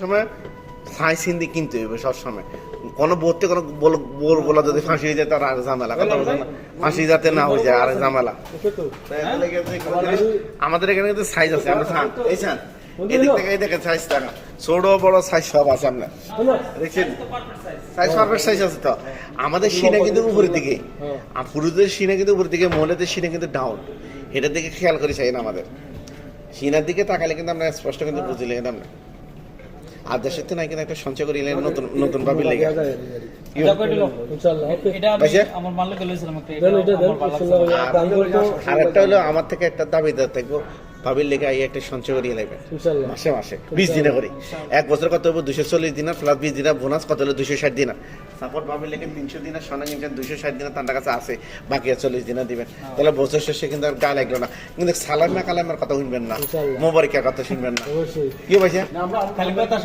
সময় সাই সিন্দি কিনতে হইবে সবসময় কোনো বোধতে কোনো বলা যদি ফাঁসি হয়ে যায় তার আর ঝামেলা কথা বলছেন না ফাঁসি যাতে না হয়ে যায় আর ঝামেলা আমাদের এখানে কিন্তু সাইজ আছে আমরা খান এই চান এদিক থেকে এই দেখেন সাইজ টাকা ছোট বড় সাইজ সব আছে আপনার দেখছেন সাইজ পারফেক্ট সাইজ আছে তো আমাদের সিনা কিন্তু উপরের দিকে পুরুষদের সিনা কিন্তু উপরের দিকে মহিলাদের সিনা কিন্তু ডাউন এটার দিকে খেয়াল করে চাই না আমাদের সিনার দিকে তাকালে কিন্তু আমরা স্পষ্ট কিন্তু বুঝলে আমরা আর দেশের তো নাই কিন্তু একটা সঞ্চয় করি নতুন নতুন ভাবে লেগে আর একটা হলো আমার থেকে একটা দাবি দেওয়া থাকবো ভাবির লেগে এই একটা সঞ্চয় করিয়ে লাগবে মাসে মাসে 20 দিনে করে এক বছর কত হবো 240 দিন প্লাস 20 দিন বোনাস কত হলো 260 দিন সাপোর্ট ভাবির লেগে 300 দিন সোনা কিনছেন 260 দিন তার কাছে আছে বাকি 40 দিন দিবেন তাহলে বছর শেষে কিন্তু আর গায়ে লাগলো না কিন্তু সালাম না কালামের কথা শুনবেন না মোবারকের কথা শুনবেন না কি ভাইছে